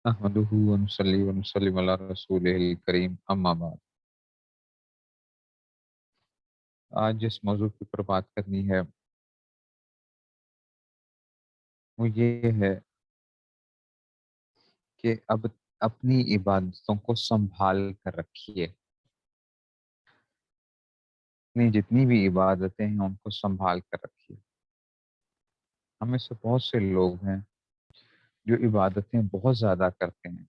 نحمدہ ونصلی ونسلم علی رسولہ الکریم اما بعد۔ آج جس موضوع کے اوپر بات کرنی ہے وہ یہ ہے کہ اب اپنی عبادتوں کو سنبھال کر رکھیے۔ اپنی جتنی بھی عبادتیں ہیں ان کو سنبھال کر رکھیے۔ ہم میں سے بہت سے لوگ ہیں جو عبادتیں بہت زیادہ کرتے ہیں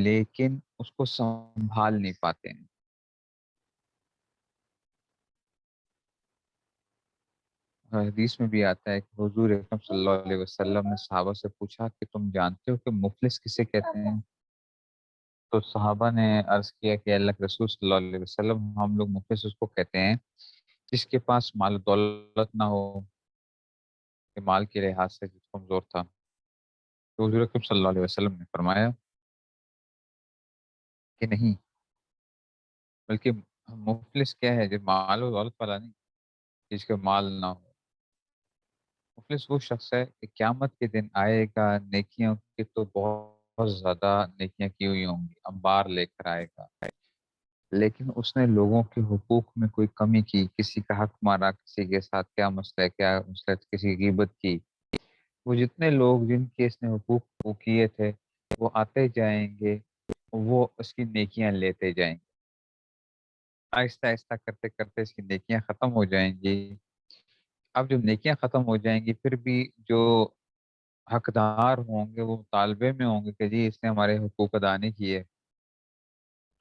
لیکن اس کو سنبھال نہیں پاتے ہیں۔ حدیث میں بھی آتا ہے کہ حضور اکرم صلی اللہ علیہ وسلم نے صحابہ سے پوچھا کہ تم جانتے ہو کہ مفلس کسے کہتے ہیں؟ تو صحابہ نے عرض کیا کہ اللہ کے رسول صلی اللہ علیہ وسلم، ہم لوگ مفلس اس کو کہتے ہیں جس کے پاس مال و دولت نہ ہو، کہ مال کے لحاظ سے جو کمزور تھا۔ تو حضور اکرم صلی اللہ علیہ وسلم نے فرمایا کہ نہیں، بلکہ مفلس کیا ہے؟ جو مال و دولت والا نہیں، جس کے مال نہ ہو۔ مفلس وہ شخص ہے کہ قیامت کے دن آئے گا، نیکیوں کی تو بہت زیادہ نیکیاں کی ہوئی ہوں گی، انبار لے کر آئے گا، لیکن اس نے لوگوں کے حقوق میں کوئی کمی کی، کسی کا حق مارا، کسی کے ساتھ کیا مسئلہ ہے، کیا مسئلہ ہے، کسی کی غیبت کی۔ وہ جتنے لوگ جن کے اس نے حقوق وہ کیے تھے وہ آتے جائیں گے، وہ اس کی نیکیاں لیتے جائیں گے، آہستہ آہستہ کرتے کرتے اس کی نیکیاں ختم ہو جائیں گی۔ اب جب نیکیاں ختم ہو جائیں گی پھر بھی جو حقدار ہوں گے وہ مطالبے میں ہوں گے کہ جی اس نے ہمارے حقوق ادا نہیں کیے،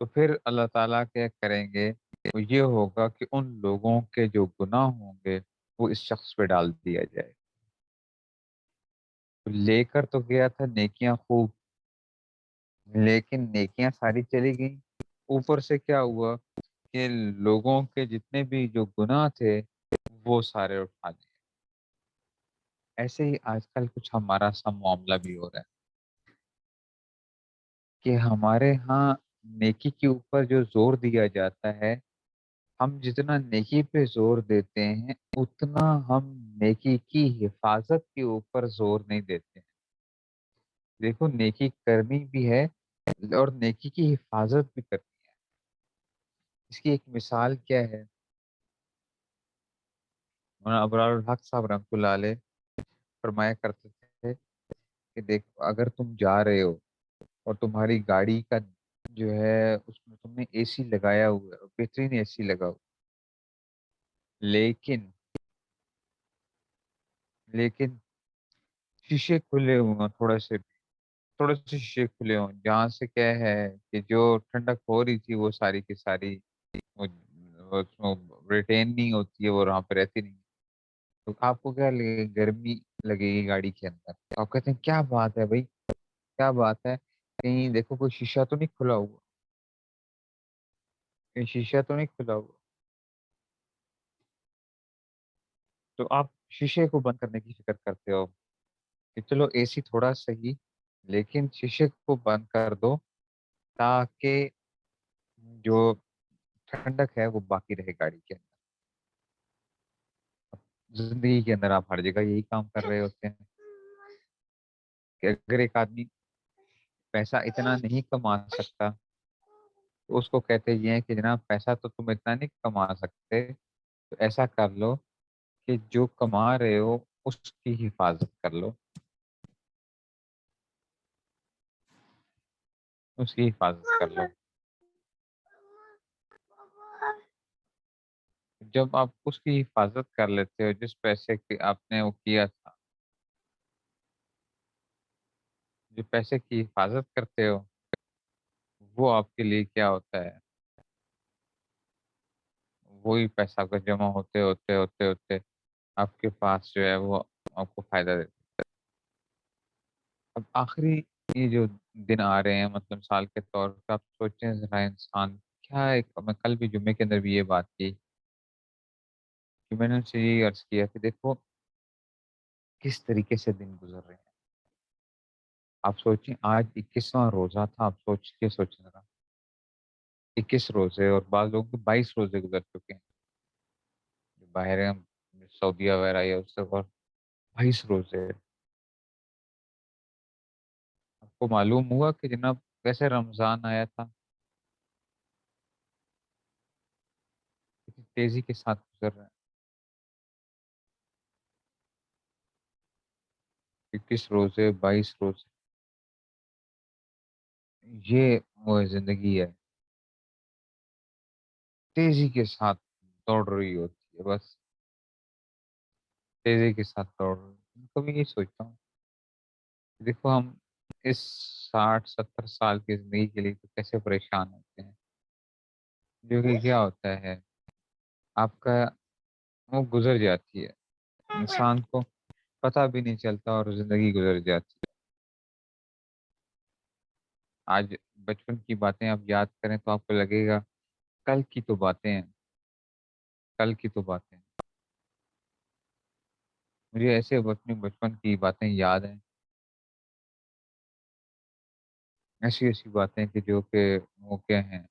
تو پھر اللہ تعالیٰ کیا کریں گے؟ وہ یہ ہوگا کہ ان لوگوں کے جو گناہ ہوں گے وہ اس شخص پہ ڈال دیا جائے۔ تو لے کر تو گیا تھا نیکیاں خوب، لیکن نیکیاں ساری چلی گئیں، اوپر سے کیا ہوا کہ لوگوں کے جتنے بھی جو گناہ تھے وہ سارے اٹھا دیے۔ ایسے ہی آج کل کچھ ہمارا سا معاملہ بھی ہو رہا ہے کہ ہمارے ہاں نیکی کے اوپر جو زور دیا جاتا ہے، ہم جتنا نیکی پہ زور دیتے ہیں اتنا ہم نیکی کی حفاظت کے اوپر زور نہیں دیتے ہیں۔ دیکھو، نیکی کرنی بھی ہے اور نیکی کی حفاظت بھی کرنی ہے۔ اس کی ایک مثال کیا ہے؟ مولانا ابرار الحق صاحب رحمۃ اللہ علیہ فرمایا کرتے تھے کہ دیکھو، اگر تم جا رہے ہو اور تمہاری گاڑی کا جو ہے اس میں تم نے اے سی لگایا ہوا ہے، بہترین اے سی لگا ہوا، لیکن شیشے کھلے ہوئے ہیں، تھوڑے سے شیشے کھلے ہوں جہاں سے کیا ہے کہ جو ٹھنڈک ہو رہی تھی وہ ساری کی ساری ریٹین نہیں ہوتی ہے، وہ وہاں پہ رہتی نہیں۔ تو آپ کو کیا لگے گی؟ گرمی لگے گی گاڑی کے اندر۔ تو آپ کہتے ہیں کیا بات ہے بھائی، کیا بات ہے، کہیں دیکھو کوئی شیشہ تو نہیں کھلا ہوا، کہیں شیشہ تو نہیں کھلا ہوا۔ تو آپ شیشے کو بند کرنے کی فکر کرتے ہو کہ چلو اے سی تھوڑا صحیح، لیکن شیشے کو بند کر دو تاکہ جو ٹھنڈک ہے وہ باقی رہے گاڑی کے اندر۔ زندگی کے اندر آپ ہر جگہ یہی کام کر رہے ہوتے ہیں کہ اگر ایک آدمی پیسہ اتنا نہیں کما سکتا تو اس کو کہتے یہ ہیں کہ جناب پیسہ تو تم اتنا نہیں کما سکتے، تو ایسا کر لو کہ جو کما رہے ہو اس کی حفاظت کر لو، اس کی حفاظت کر لو۔ جب آپ اس کی حفاظت کر لیتے ہو جس پیسے کی آپ نے وہ کیا تھا، جو پیسے کی حفاظت کرتے ہو، وہ آپ کے لیے کیا ہوتا ہے؟ وہی پیسہ آپ کا جمع ہوتے ہوتے ہوتے ہوتے آپ کے پاس جو ہے وہ آپ کو فائدہ دیتا ہے۔ اب آخری یہ جو دن آ رہے ہیں، مطلب سال کے طور پہ، آپ سوچیں ذرا انسان کیا ایک، میں کل بھی جمعے کے اندر بھی یہ بات کی کہ میں نے ان سے یہ عرض کیا کہ دیکھو کس طریقے سے دن گزر رہے ہیں۔ آپ سوچیں آج 21واں روزہ تھا، آپ سوچیں ذرا، 21 روزے، اور بعض لوگوں کے 22 روزے گزر چکے ہیں، جو باہر ہیں، سعودیہ وغیرہ یا اس سے اور 22 روزے۔ کو معلوم ہوا کہ جناب کیسے رمضان آیا تھا؟ کتنی تیزی کے ساتھ گزر رہا ہے۔ 21 روزے، 22 روزے، یہ وہ زندگی ہے، تیزی کے ساتھ دوڑ رہی ہوتی ہے، بس تیزی کے ساتھ دوڑ رہی ہے۔ میں کبھی یہ سوچتا ہوں کہ دیکھو ہم اس 60 70 سال کی زندگی کے لیے تو کیسے پریشان ہوتے ہیں، جو کہ کیا ہوتا ہے، آپ کا وہ گزر جاتی ہے، انسان کو پتہ بھی نہیں چلتا اور زندگی گزر جاتی ہے۔ آج بچپن کی باتیں آپ یاد کریں تو آپ کو لگے گا کل کی تو باتیں ہیں، کل کی تو باتیں ہیں۔ مجھے ایسے اپنے بچپن کی باتیں یاد ہیں، ایسی ایسی باتیں کہ جو کہ وہ کیا ہیں،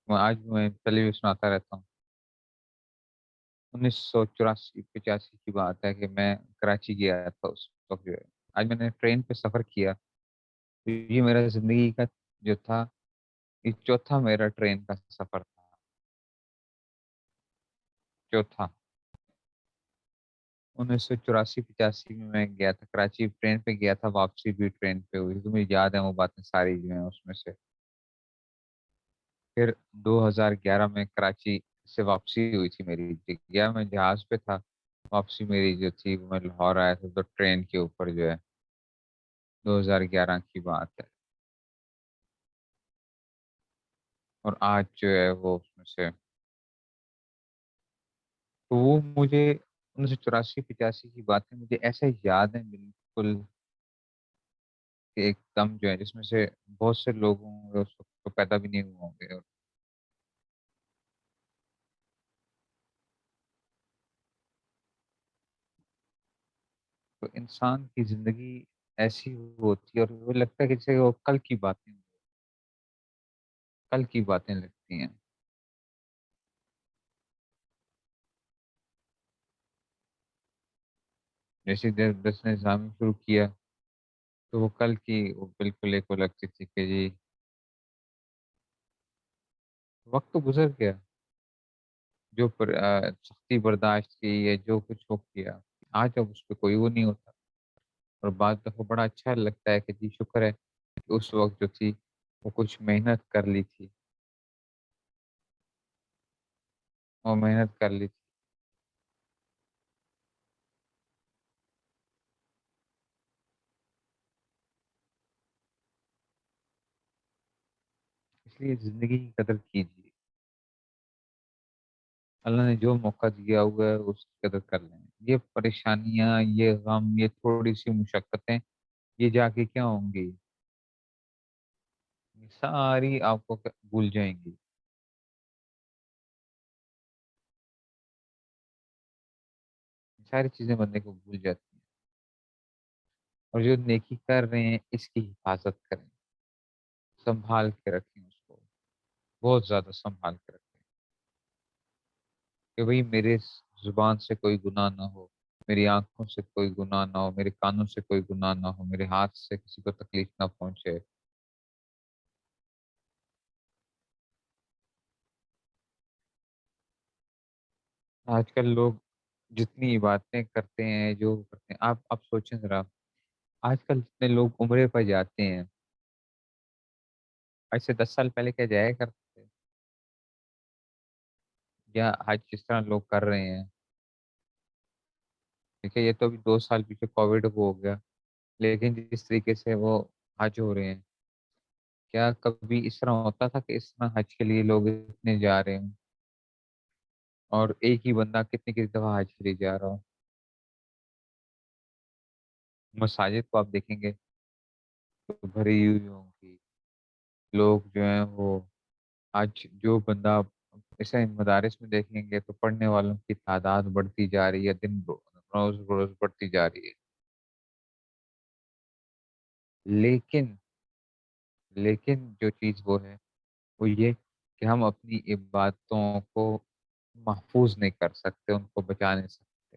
میں آج میں پہلے بھی سناتا رہتا ہوں۔ 1984 85 کی بات ہے کہ میں کراچی گیا تھا اس وقت جو ہے، آج میں نے ٹرین پہ سفر کیا، تو یہ میرا زندگی کا جو تھا، یہ چوتھا میرا ٹرین کا سفر تھا، چوتھا۔ 1984 85 میں گیا تھا کراچی، ٹرین پہ گیا تھا، واپسی بھی ٹرین پہ ہوئی تو مجھے یاد ہے وہ باتیں ساری جو ہیں اس میں سے۔ پھر 2011 میں کراچی سے واپسی ہوئی تھی میری، گیا میں جہاز پہ تھا، واپسی میری جو تھی وہ میں لاہور آیا تھا تو ٹرین کے اوپر جو ہے، 2011 کی بات ہے۔ اور آج جو ہے وہ اس میں سے، تو وہ مجھے 1984 85 کی باتیں مجھے ایسے یاد ہیں بالکل، کہ ایک دم جو ہے جس میں سے بہت سے لوگ ہوں گے اس وقت تو پیدا بھی نہیں ہوئے ہوں گے، اور تو انسان کی زندگی ایسی ہوتی ہے اور وہ لگتا ہے کہ جیسے وہ کل کی باتیں، کل کی باتیں لگتی ہیں۔ جیسے دس نے نظام شروع کیا تو وہ کل کی وہ بالکل ایک وہ لگتی تھی کہ جی وقت تو گزر گیا، جو سختی برداشت کی یا جو کچھ ہو کیا، آج اب اس پہ کوئی وہ نہیں ہوتا، اور بعض دفعہ بڑا اچھا لگتا ہے کہ جی شکر ہے کہ اس وقت جو تھی وہ کچھ محنت کر لی تھی، وہ محنت کر لی تھی۔ اس لیے زندگی کی قدر کیجیے، اللہ نے جو موقع دیا ہوا ہے اس کی قدر کر لیں۔ یہ پریشانیاں، یہ غم، یہ تھوڑی سی مشقتیں، یہ جا کے کیا ہوں گی، یہ ساری آپ کو بھول جائیں گی، یہ ساری چیزیں بندے کو بھول جاتی ہیں، اور جو نیکی کر رہے ہیں اس کی حفاظت کریں، سنبھال کے رکھیں اس کو، بہت زیادہ سنبھال کے رکھیں، کہ بھئی میرے زبان سے کوئی گناہ نہ ہو، میری آنکھوں سے کوئی گناہ نہ ہو، میرے کانوں سے کوئی گناہ نہ ہو، میرے ہاتھ سے کسی کو تکلیف نہ پہنچے۔ آج کل لوگ جتنی عبادتیں کرتے ہیں، جو کرتے ہیں، آپ سوچیں ذرا، آج کل جتنے لوگ عمرے پر جاتے ہیں، آج سے 10 سال پہلے کیا جایا کرتے تھے، یا آج جس طرح لوگ کر رہے ہیں، ٹھیک ہے، یہ تو ابھی 2 سال پیچھے کووڈ کو ہو گیا، لیکن جس طریقے سے وہ حج ہو رہے ہیں، کیا کبھی اس طرح ہوتا تھا کہ اس طرح حج کے لیے لوگ اتنے جا رہے ہیں، اور ایک ہی بندہ کتنی کتنی دفعہ حج کے لیے جا رہا ہو؟ مساجد کو آپ دیکھیں گے تو بھری ہوئی ہوں گی، لوگ جو ہیں وہ، آج جو بندہ اسے مدارس میں دیکھیں گے تو پڑھنے والوں کی تعداد بڑھتی جا رہی ہے، روز روز بڑھتی جا رہی ہے، لیکن لیکن جو چیز وہ ہے وہ یہ کہ ہم اپنی عبادتوں کو محفوظ نہیں کر سکتے، ان کو بچا نہیں سکتے،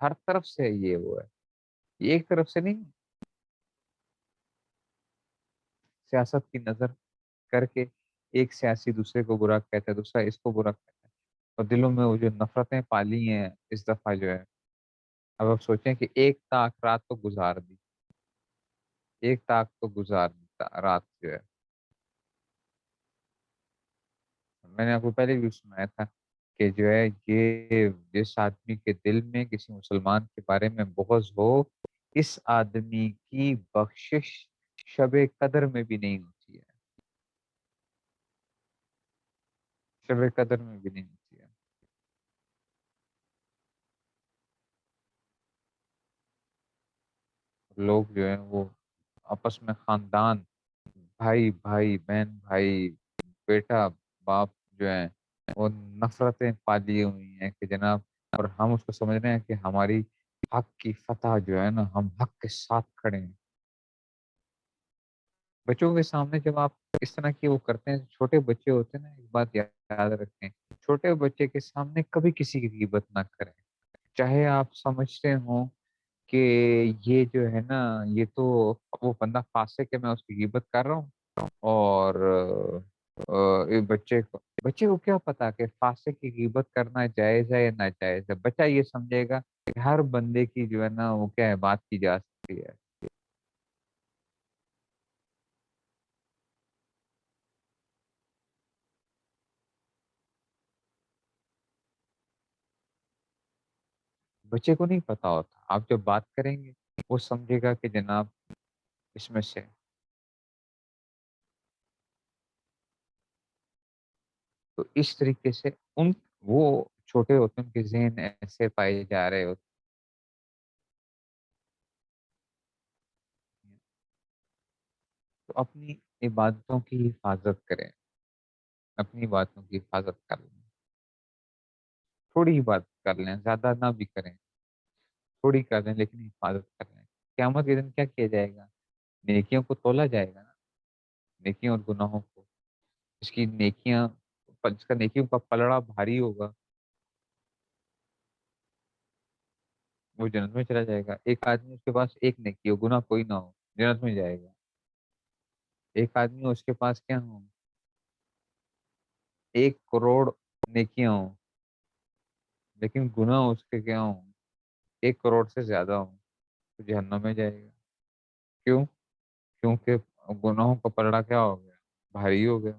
ہر طرف سے یہ وہ ہے، یہ ایک طرف سے نہیں، سیاست کی نظر کر کے ایک سیاسی دوسرے کو برا کہتا ہے، دوسرا اس کو برا کہتا ہے، اور دلوں میں وہ جو نفرتیں پالی ہیں اس دفعہ جو ہے، اب آپ سوچیں کہ ایک تاک رات تو گزار دی، ایک تاک تو گزار دی رات جو ہے، میں نے آپ کو پہلے بھی سنایا تھا کہ جو ہے یہ جس آدمی کے دل میں کسی مسلمان کے بارے میں بغض ہو، اس آدمی کی بخشش شب قدر میں بھی نہیں ہوتی ہے، شب قدر میں بھی نہیں ہوتی ہے۔ لوگ جو ہیں وہ آپس میں خاندان، بھائی بھائی، بہن بھائی، بیٹا باپ جو ہیں وہ نفرتیں پالی ہوئی ہیں کہ جناب، اور ہم اس کو سمجھ رہے ہیں کہ ہماری حق کی فتح جو ہے نا، ہم حق کے ساتھ کھڑے ہیں۔ بچوں کے سامنے جب آپ اس طرح کی وہ کرتے ہیں، چھوٹے بچے ہوتے ہیں نا، ایک بات یاد رکھیں، چھوٹے بچے کے سامنے کبھی کسی کی غیبت نہ کریں، چاہے آپ سمجھتے ہوں کہ یہ جو ہے نا، یہ تو وہ بندہ فاسق ہے، میں اس کی غیبت کر رہا ہوں، اور یہ بچے کو کیا پتا کہ فاسق کی غیبت کرنا جائز ہے یا ناجائز ہے؟ بچہ یہ سمجھے گا کہ ہر بندے کی جو ہے نا وہ کیا ہے، بات کی جا سکتی ہے۔ بچے کو نہیں پتا ہوتا، آپ جب بات کریں گے وہ سمجھے گا کہ جناب اس میں سے، تو اس طریقے سے ان وہ چھوٹے ہوتے ہیں، ان کے ذہن ایسے پائے جا رہے ہوتے ہیں، تو اپنی عبادتوں کی حفاظت کریں، اپنی باتوں کی حفاظت کر لیں، تھوڑی ہی بات کر لیں، زیادہ نہ بھی کریں، تھوڑی کر لیں لیکن حفاظت کر لیں۔ قیامت کے دن کیا کیا جائے گا؟ نیکیوں کو تولا جائے گا نا، نیکیوں اور گناہوں کو، اس کی نیکیاں، جس کا نیکیوں کا پلڑا بھاری ہوگا وہ جنت میں چلا جائے گا۔ ایک آدمی اس کے پاس ایک نیکی ہو، گناہ کوئی نہ ہو، جنت میں جائے گا۔ ایک آدمی ہو اس کے پاس کیا ہو، 1 کروڑ نیکیاں ہوں لیکن گناہ اس کے کیا ہوں، 1 کروڑ سے زیادہ ہوں، تو جہنم میں جائے گا۔ کیوں؟ کیونکہ گناہوں کا پلڑا کیا ہو گیا، بھاری ہو گیا۔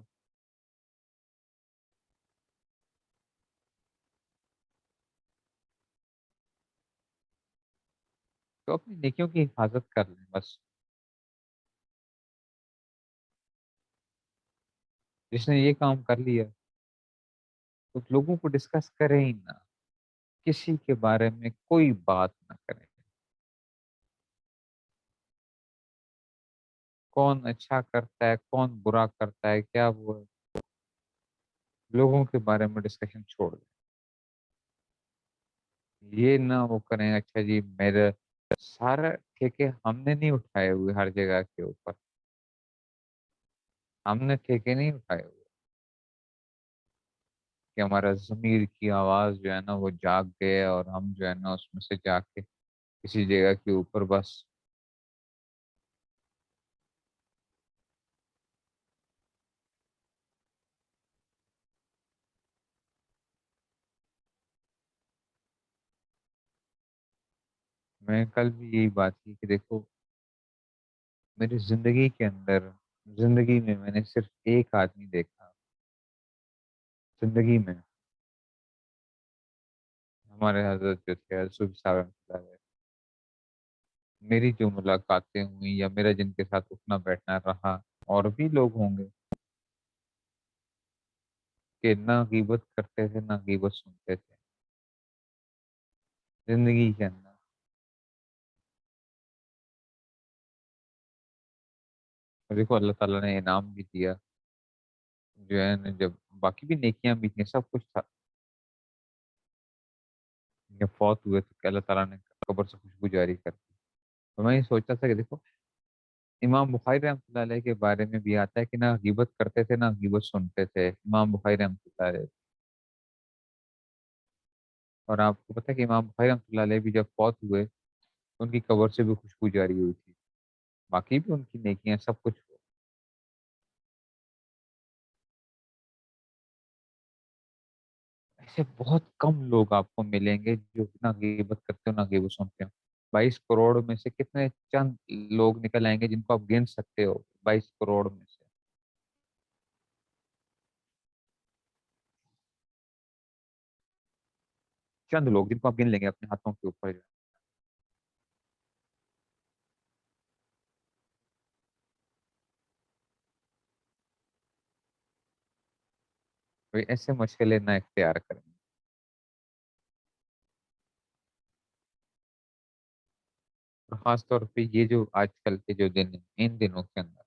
تو اپنی نیکیوں کی حفاظت کر لیں بس۔ جس نے یہ کام کر لیا تو لوگوں کو ڈسکس کریں ہی نہ، کسی کے بارے میں کوئی بات نہ کریں، کون اچھا کرتا ہے کون برا کرتا ہے کیا وہ ہے، لوگوں کے بارے میں ڈسکشن چھوڑ دیں۔ یہ نہ وہ کریں اچھا جی میرے سارا ٹھیکے ہم نے نہیں اٹھائے ہوئے ہر جگہ کے اوپر، ہم نے ٹھیکے نہیں اٹھائے ہوئے کہ ہمارا ضمیر کی آواز جو ہے نا وہ جاگ گئے اور ہم جو ہے نا اس میں سے جا کے کسی جگہ کے اوپر بس۔ میں کل بھی یہی بات کی کہ دیکھو، میری زندگی کے اندر، زندگی میں نے صرف ایک آدمی دیکھا، زندگی میں، ہمارے حضرت جو تھے صوفی صاحب رحمۃ اللہ علیہ، میری جو ملاقاتیں ہوئی یا میرا جن کے ساتھ اٹھنا بیٹھنا رہا، اور بھی لوگ ہوں گے کہ نہ غیبت کرتے تھے نہ غیبت سنتے تھے زندگی کے اندر۔ اور دیکھو اللہ تعالیٰ نے انعام بھی دیا، جو ہے نا جب باقی بھی نیکیاں بھی تھیں سب کچھ تھا، جب فوت ہوئے تو کہ اللہ تعالیٰ نے قبر سے خوشبو جاری کر دی۔ تو میں یہ سوچتا تھا کہ دیکھو، امام بخاری رحمۃ اللہ علیہ کے بارے میں بھی آتا ہے کہ نہ غیبت کرتے تھے نہ غیبت سنتے تھے، امام بخاری رحمۃ اللہ علیہ۔ اور آپ کو پتہ ہے کہ امام بخاری رحمۃ اللہ علیہ بھی جب فوت ہوئے تو ان کی قبر سے بھی خوشبو جاری ہوئی تھی، باقی بھی ان کی نیکیاں سب کچھ ہو۔ ایسے بہت کم لوگ آپ کو ملیں گے جو نہ غیبت کرتے ہو نہ غیبت سنتے ہو۔ 22 کروڑ میں سے کتنے چند لوگ نکل آئیں گے جن کو آپ گن سکتے ہو؟ 22 کروڑ میں سے چند لوگ جن کو آپ گن لیں گے اپنے ہاتھوں کے اوپر جو کوئی ایسے مشغلے نہ اختیار کریں۔ اور خاص طور پہ یہ جو آج کل کے جو دن ہیں ان دنوں کے اندر،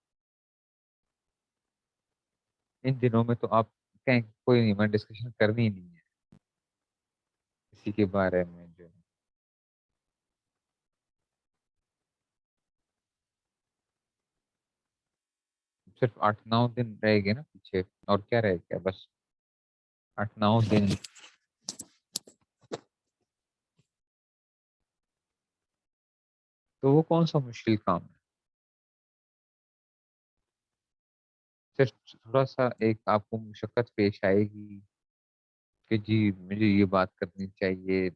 ان دنوں میں تو آپ کہیں کوئی نہیں، میں ڈسکشن کرنی ہی نہیں ہے کسی کے بارے میں جو ہے۔ صرف 8 9 دن رہ گئے نا پیچھے، اور کیا رہ گیا؟ بس 8 9 دن۔ تو وہ کون سا مشکل کام ہے؟ صرف تھوڑا سا ایک آپ کو مشقت پیش آئے گی کہ جی مجھے یہ بات کرنی چاہیے،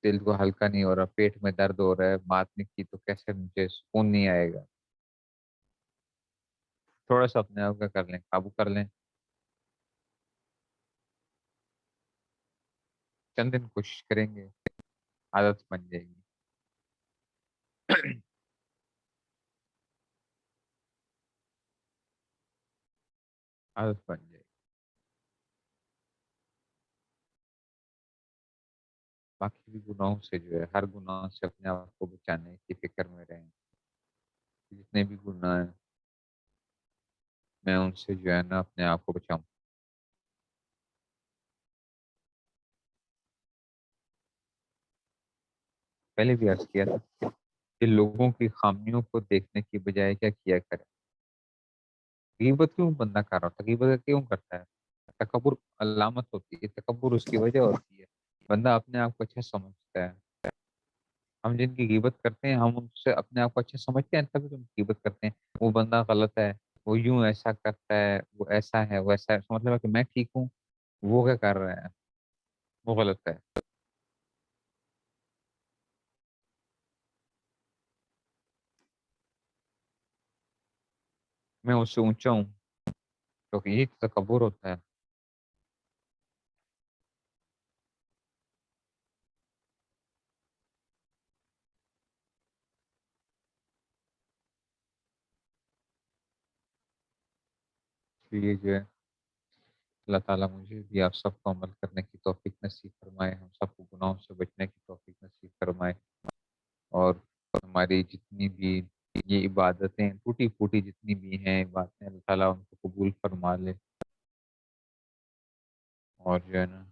دل کو ہلکا نہیں ہو رہا، پیٹ میں درد ہو رہا ہے، بات نہیں کی تو کیسے مجھے سکون نہیں آئے گا۔ تھوڑا سا اپنے آپ کا کر لیں، قابو کر لیں، چند دن کوشش کریں گے، عادت بن جائے گی۔ عادت بن جائے گی۔ باقی بھی گناہوں سے جو ہے، ہر گناہ سے اپنے آپ کو بچانے کی فکر میں رہیں، جتنے بھی گناہ ہیں میں ان سے جو ہے نا اپنے آپ کو بچاؤں۔ پہلے بھی عرض کیا تھا کہ لوگوں کی خامیوں کو دیکھنے کی بجائے کیا کیا کرے؟ غیبت کیوں بندہ کر رہا ہوتا ہے؟ غیبت کیوں کرتا ہے؟ تکبر علامت ہوتی ہے، تکبر اس کی وجہ ہوتی ہے، بندہ اپنے آپ کو اچھا سمجھتا ہے۔ ہم جن کی غیبت کرتے ہیں ہم ان سے اپنے آپ کو اچھا سمجھتے ہیں تبھی تو ان کی غیبت کرتے ہیں۔ وہ بندہ غلط ہے، وہ یوں ایسا کرتا ہے، وہ ایسا ہے، وہ ایسا ہے، اس کا مطلب ہے کہ میں ٹھیک ہوں، وہ کیا کر رہا ہے؟ وہ غلط ہے۔ میں اس سے اونچا ہوں، کیونکہ یہی تو تکبر ہوتا ہے۔ تو یہ جو ہے اللہ تعالیٰ مجھے بھی آپ سب کو عمل کرنے کی توفیق نصیب فرمائے، ہم سب کو گناہوں سے بچنے کی توفیق نصیب فرمائے، اور ہماری جتنی بھی یہ عبادتیں ٹوٹی پھوٹی جتنی بھی ہیں باتیں، اللہ تعالیٰ ان کو قبول فرما لے، اور جو ہے نا